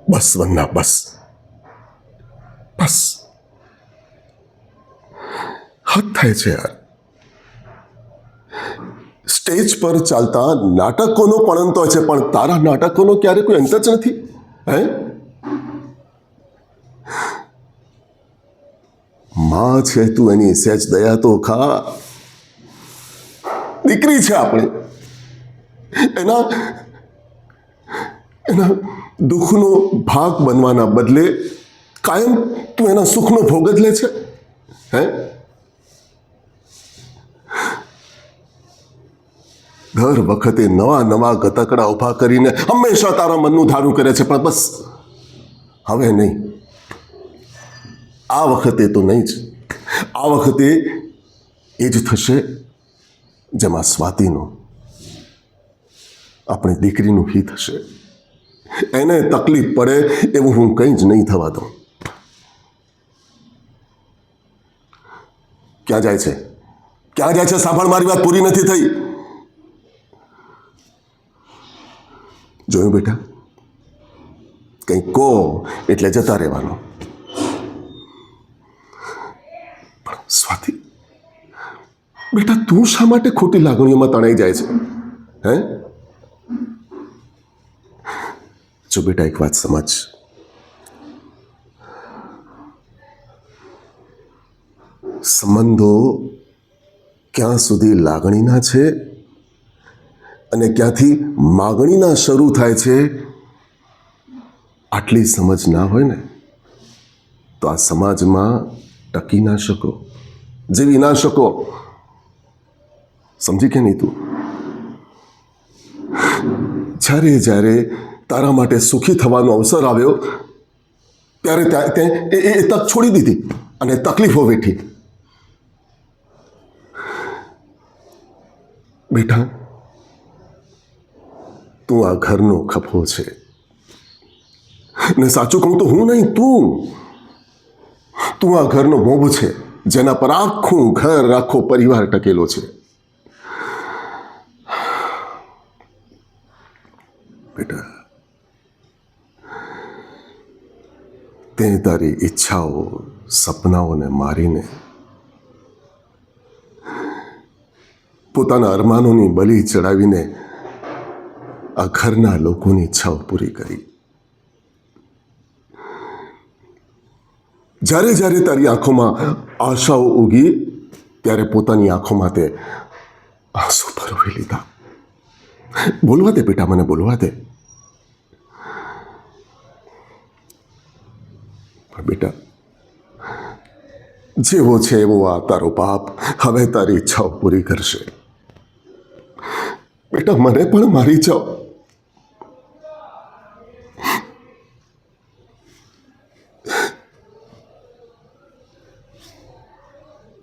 બસ વંદના, બસ બસ. હદ થાય છે યાર. સ્ટેજ પર ચાલતા નાટકોનો પણ અંત હોય છે, પણ તારા નાટકોનો ક્યારે કોઈ અંત જ નથી. હે, માં છે તું, એની સહેજ દયા તો ખા. દીકરી છે આપણી, એના એના દુઃખનો ભાગ બનવાના બદલે કાયમ તું એના સુખનો ભોગ જ લે છે. હે, દર વખતે નવા નવા ગતકડા ઊભા કરીને હંમેશા તારા મનનું ધારું કરે છે, પણ બસ હવે નહીં. આ વખતે તો નહીં જ. આ વખતે એ જ થશે જેમાં સ્વાતિનું, આપણી દીકરીનું હિત હશે. એને તકલીફ પડે એવું હું કંઈ જ નહીં થવા દઉં. ક્યાં જાય છે? ક્યાં જાય છે? સાંભળ, મારી વાત પૂરી નથી થઈ. જોયું બેટા, કંઈક કહો એટલે જતા રહેવાનો. પણ સ્વાતિ બેટા, તું શા માટે ખોટી લાગણીઓમાં તણાઈ જાય છે? હે, જો બેટા એક વાત સમજ, સંબંધો ક્યાં સુધી લાગણીના છે અને ક્યાંથી માગણીના શરૂ થાય છે, આટલી સમજ ના હોય ને તો આ સમાજમાં ટકી ના શકો, જીવી ના શકો. સમજી કે નહીં તું? જ્યારે જ્યારે તારા માટે સુખી થવાનો અવસર આવ્યો ત્યારે તે એ તક છોડી દીધી અને તકલીફો વેઠી. બેટા, તું આ ઘરનો ખભો છે, ને સાચું કહું તો હું નહીં, તું આ ઘરનો મોભ છે, જેના પર આખું ઘર, આખો પરિવાર ટકેલો છે. બેટા, તે તારી ઈચ્છાઓ, સપનાઓને મારીને પોતાના અરમાનોની બલી ચડાવીને આ ઘરના લોકોની ઈચ્છાઓ પૂરી કરી. જ્યારે જ્યારે તારી આંખોમાં આશાઓ ઉગી ત્યારે પોતાની આંખોમાં તે આંસુ ભરવી લીધા. બોલવા દે બેટા, મને બોલવા દે. પણ બેટા, જેવો છે એવો આ તારો બાપ હવે તારી ઈચ્છાઓ પૂરી કરશે. બેટા, મને પણ મારી જાઓ.